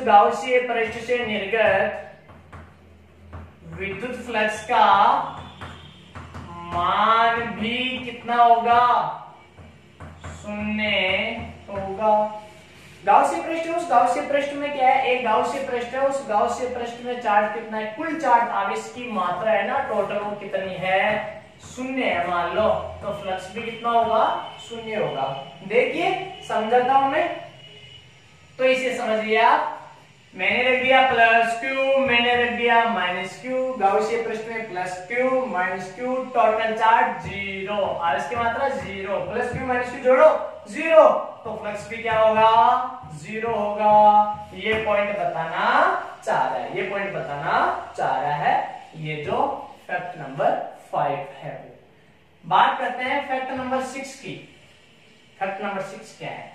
गाउसियन पृष्ठ से निर्गत विद्युत फ्लक्स का मान भी कितना होगा, शून्य होगा। गाउसियन पृष्ठ, उस गाउसियन पृष्ठ में क्या है, एक गाउसियन पृष्ठ है, उस गाउसियन पृष्ठ में चार्ज कितना है, कुल चार्ज आवेश की मात्रा है ना टोटल, वो कितनी है, शून्य है मान लो, तो फ्लक्स भी कितना होगा, शून्य होगा। देखिए समझाता हूं मैं, तो इसे समझिए आप। मैंने रख दिया प्लस क्यू, मैंने रख दिया माइनस क्यू, गाउसियन पृष्ठ में plus Q minus Q, total charge zero, आवेश की मात्रा zero, plus Q minus Q जोड़ो जीरो, तो फ्लक्स भी क्या होगा, जीरो होगा। ये पॉइंट बताना चाह रहा है, ये पॉइंट बताना चाह रहा है, ये जो फैक्ट नंबर 5 है। बात करते हैं फैक्ट नंबर 6 की। फैक्ट नंबर 6 क्या है,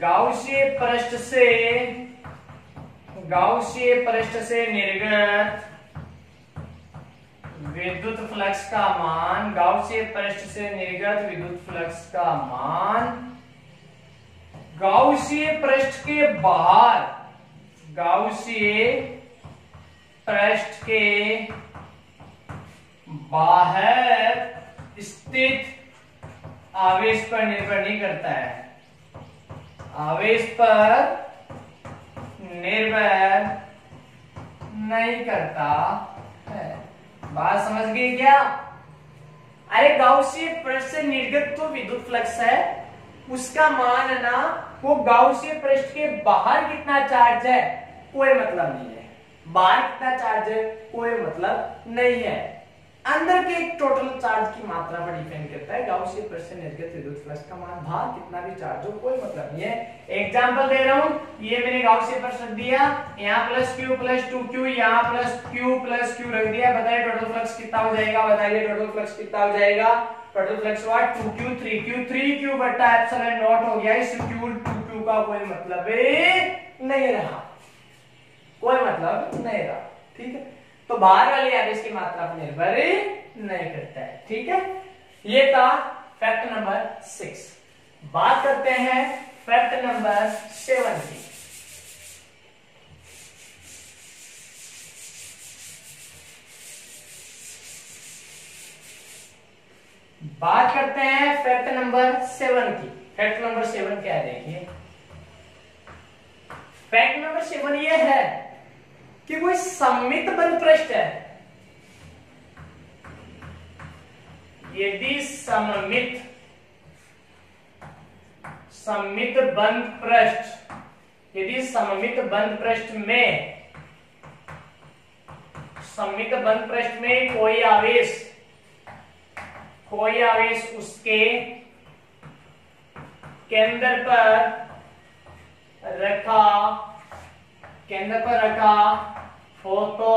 गाउसियन पृष्ठ से निर्गत विद्युत फ्लक्स का मान, गाउसियन पृष्ठ से निर्गत विद्युत फ्लक्स का मान गाउसियन पृष्ठ के बाहर, गाउसियन पृष्ठ के बाहर स्थित आवेश पर निर्भर नहीं करता है। आवेश पर निर्भर नहीं करता है। बात समझ गए क्या? अरे गाउसीय पृष्ठ से निर्गत तो विद्युत फ्लक्स है, उसका मान ना वो गाउसीय पृष्ठ के बाहर कितना चार्ज है कोई मतलब नहीं है, बाहर कितना चार्ज है कोई मतलब नहीं है, अंदर के टोटल चार्ज की मात्रा पर डिपेंड करता है। गाउसीय पृष्ठ से निर्गत विद्युत फ्लक्स का मान बाहर कितना भी चार्ज हो कोई मतलब नहीं है। एग्जांपल दे रहा हूं, ये मैंने गाउसीय पृष्ठ रख दिया, यहाँ प्लस क्यू प्लस 2q, यहाँ प्लस क्यू रख दिया। बताइए टोटल फ्लक्स कितना हो जाएगा? बताइए टोटल फ्लक्स कितना हो जाएगा? टोटल फ्लक्स हुआ 2q 3q बटा एप्सिलॉन नॉट हो गया। इस q 2q का कोई मतलब नहीं रहा, कोई मतलब नहीं रहा। ठीक है, तो बाहर वाले आवेश की मात्रा पर निर्भर नहीं करता है। ठीक है, ये था फैक्ट नंबर 6। बात करते हैं फैक्ट नंबर 7 की। बात करते हैं फैक्ट नंबर 7 की। फैक्ट नंबर 7 क्या है देखिए। फैक्ट नंबर 7 ये है कि कोई सममित बंद पृष्ठ है, यदि सममित बंद पृष्ठ, यदि सममित बंद पृष्ठ में कोई आवेश उसके केंद्र पर रखा हो तो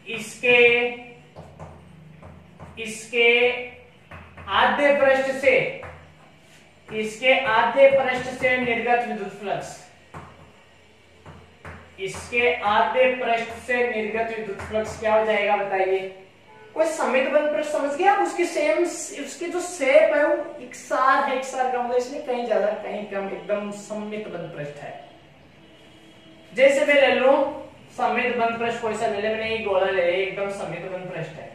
इसके आधे पृष्ठ से निर्गत विद्युत फ्लक्स, इसके आधे पृष्ठ से निर्गत विद्युत फ्लक्स क्या हो जाएगा? बताइए। कोई सममित बंद पृष्ठ समझ गया? उसकी जो शेप है वो इकसार है। इकसार का मतलब इसमें कहीं ज्यादा कहीं कम, एकदम सममित बंद पृष्ठ है। जैसे मैं ले लूं सममित बंद पृष्ठ, कोई सा ले ले, मैंने ये गोला ले लिया, एकदम सममित बंद पृष्ठ है।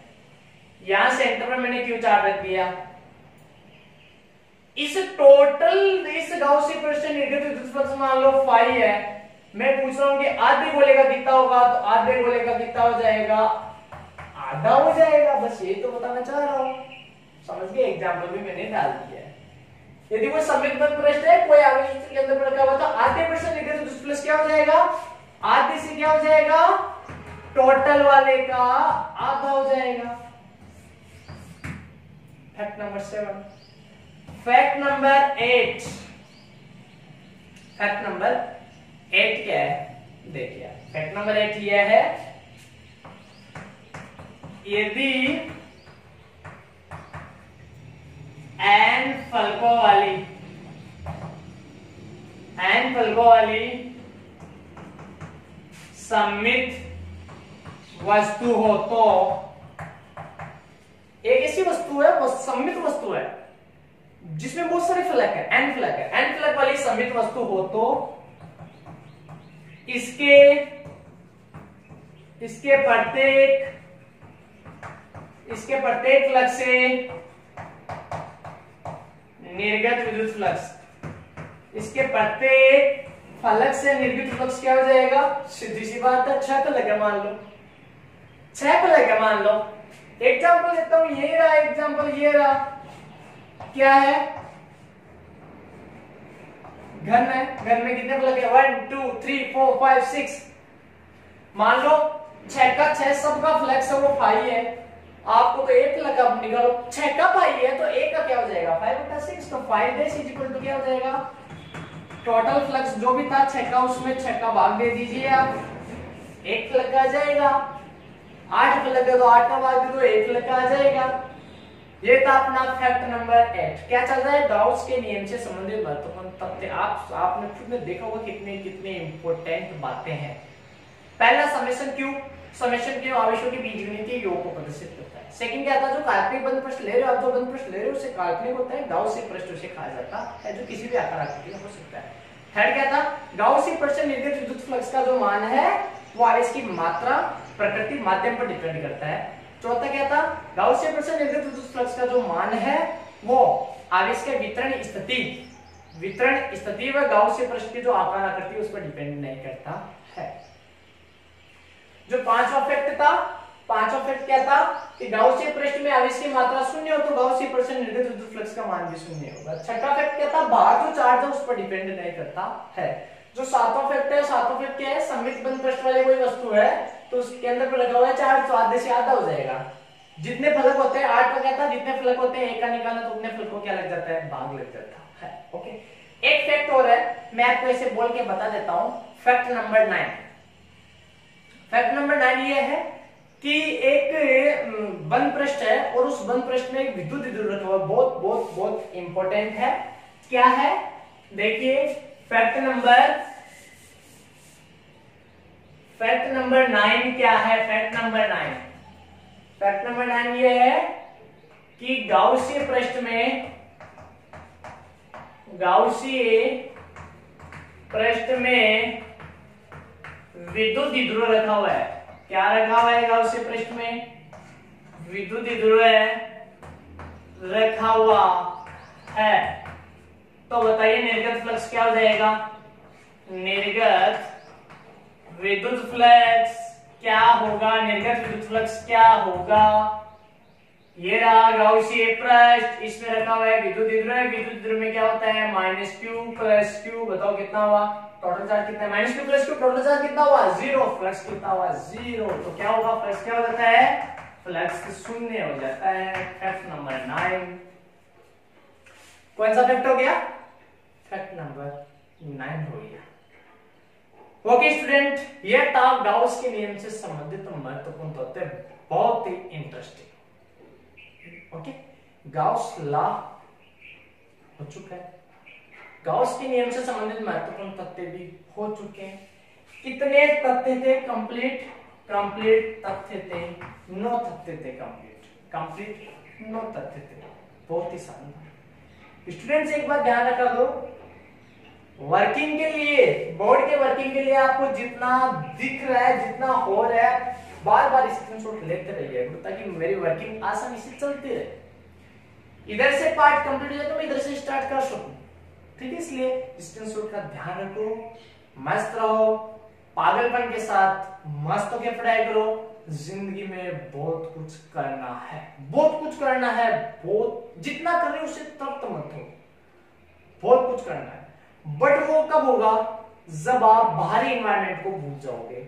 यहां सेंटर में मैंने क्यू चार्ज रख दिया। इस गाउसीय पृष्ठ से निर्गत विद्युत फ्लक्स मान लो फाई है। मैं पूछ रहा हूं कि आधे गोले का कितना होगा, तो आधे गोले का कितना हो जाएगा? आधा हो जाएगा। बस ये तो बताना चाह रहा हूं, समझ गए? एग्जाम्पल भी मैंने डाल दिया है। यदि कोई सममित बंद पृष्ठ है, कोई आवेश के अंदर रखा हुआ, तो आधे पृष्ठ से निर्गत विद्युत फ्लक्स क्या हो जाएगा? आधे से क्या हो जाएगा? टोटल वाले का आधा हो जाएगा। Fact number 7। Fact number 8। Fact number 8 क्या है देखिए। फैक्ट नंबर 8 यह है, यदि n फलकों वाली सममित वस्तु हो तो, एक ऐसी वस्तु है, वो सममित वस्तु है जिसमें बहुत सारे फलक है, n फलक वाली सममित वस्तु हो तो इसके प्रत्येक फ्लक्स से निर्गत विद्युत फ्लक्स, इसके प्रत्येक फलक से निर्गत फ्लक्स क्या हो जाएगा? सीधी सी बात है, 6 फलक है मान लो, 6 फलक है मान लो। एग्जाम्पल देता हूं, ये रहा एग्जाम्पल, ये रहा, क्या है? घन में कितने फलक है? 1 2 3 4 5 6। मान लो 6 का 6 सबका फ्लक्स है वो फाई है। आपको तो एक फलक अब निकालो, 6 का फाई है तो एक का क्या हो जाएगा? 5/6। तो 5 इक्वल टू क्या हो जाएगा? टोटल फ्लक्स जो भी था 6 का, उसमें 6 का भाग दे दीजिए आप, एक फलक आ जाएगा। 8 फलक है तो 8 का भाग दे दो, एक फलक आ जाएगा। ये था अपना फैक्ट नंबर 8। क्या चल रहा है? गाउस के नियम से संबंधित महत्वपूर्ण तथ्य। आपने खुद में देखा होगा कितने इंपॉर्टेंट बातें हैं। पहला समेशन क्यू आवेशों के बीजगणितीय योग को प्रदर्शित करता है। सेकंड क्या था? जो काल्पनिक बंद पृष्ठ ले रहे हो आप, जो बंद पृष्ठ ले रहे हो उसे काल्पनिक होता है, गाउसीय पृष्ठ उसे कहा जाता है, जो किसी भी आकार आकृति का हो सकता है। थर्ड क्या था? गाउसीय पृष्ठ से निर्गत विद्युत फ्लक्स का जो मान है वो आवेश की मात्रा प्रकृति माध्यम पर डिपेंड करता है। चौथा क्या था? गाउसीय पृष्ठ से निर्गत विद्युत फ्लक्स का जो मान है वो आवेश के वितरण स्थिति वितरण स्थिति व गाउसियन पृष्ठ की जो आकार आकृति है उस पर डिपेंड नहीं करता है। जो पांचवा फैक्ट था, पांचवा फैक्ट क्या था कि गाउसियन पृष्ठ में आवेश की मात्रा शून्य हो तो गाउसियन पृष्ठ से निर्गत विद्युत फ्लक्स का मान भी शून्य होगा। छठा फैक्ट क्या था, बाहर जो चार्ज है उस पर डिपेंड नहीं करता है। जो सातवां फैक्ट है, सातवां फैक्ट क्या है, सममित बंद पृष्ठ वाली कोई वस्तु है तो उसके अंदर पर लगा हुआ है चार्ज तो आधे से आधा हो जाएगा। जितने फलक होते हैं, 8 का क्या था, जितने फलक होते हैं एक का निकालना तो उतने फलकों क्या लग जाता है, भाग लग जाता है। ओके, एक फैक्ट और है, मैं आपको ऐसे बोल के बता देता हूं। फैक्ट नंबर 9, फैक्ट नंबर 9 ये है कि एक बंद पृष्ठ है और उस बंद पृष्ठ में एक विद्युत द्विध्रुव रखा हुआ है। बहुत बहुत बहुत इंपॉर्टेंट है। क्या है, देखिए फैक्ट नंबर 9 क्या है। फैक्ट नंबर 9, फैक्ट नंबर 9 ये है कि गाउसीय पृष्ठ में विद्युत द्विध्रुव रखा हुआ है। क्या रखा हुआ है गाउसीय पृष्ठ में, विद्युत द्विध्रुव रखा हुआ है। तो बताइए निर्गत फ्लक्स क्या हो जाएगा, निर्गत विद्युत फ्लक्स क्या होगा, निर्गत विद्युत फ्लक्स क्या होगा। ये रहा गाउसीय पृष्ठ, इसमें रखा हुआ है विद्युत द्विध्रुव। विद्युत द्विध्रुव में क्या होता है, -q + q। बताओ कितना हुआ, टोटल चार्ज कितना है, -q + q, टोटल चार्ज कितना हुआ, 0। फ्लक्स कितना हुआ, 0। तो क्या होगा, फ्लक्स क्या हो जाता है, फ्लक्स शून्य हो जाता है। फैक्ट नंबर 9 कौन सा फैक्ट हो गया, फैक्ट नंबर 9 हो गया। ओके स्टूडेंट, यह था गाउस के नियम से संबंधित महत्वपूर्ण तथ्य, बहुत ही इंटरेस्टिंग। ओके, गाउस लॉ हो चुका है, गाउस के नियम से संबंधित महत्वपूर्ण तथ्य भी हो चुके हैं। कितने तथ्य थे, कंप्लीट तथ्य थे, 9 तथ्य थे, कंप्लीट 9 तथ्य थे। बहुत ही शानदार। स्टूडेंट्स एक बात ध्यान रखा दो, वर्किंग के लिए, बोर्ड के वर्किंग के लिए आपको जितना दिख रहा है, जितना हो रहा है, बार बार स्क्रीनशॉट लेते रहिए ताकि मेरी वर्किंग आसानी से चलती रहे। इधर से पार्ट कंप्लीट हो जाए तो मैं इधर से स्टार्ट कर सकूं, ठीक है। इसलिए स्क्रीनशॉट का ध्यान रखो, मस्त रहो, पागलपन के साथ मस्त होकर पढ़ाई करो। जिंदगी में बहुत कुछ करना है, बहुत कुछ करना है, बहुत जितना कर रहे हो उससे तृप्त मत हो, बहुत कुछ करना है। बट वो कब होगा, जब आप बाहरी एनवायरनमेंट को भूल जाओगे,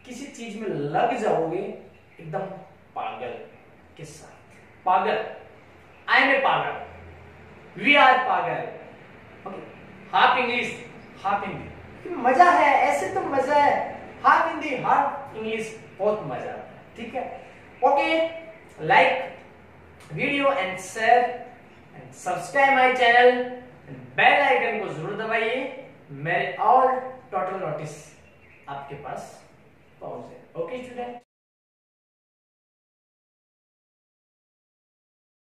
किसी चीज में लग जाओगे एकदम पागल के साथ। पागल, आई एम ए पागल, वी आर पागल। Okay, half English, half Hindi, मजा है, ऐसे तो मजा है। हाफ हिंदी, हाफ इंग्लिश, बहुत मजा आता है, ठीक है। Okay, like video and share and subscribe my channel, bell icon को जरूर दबाइए, मेरे ऑल टोटल नोटिस आपके पास पहुंचे। Okay student.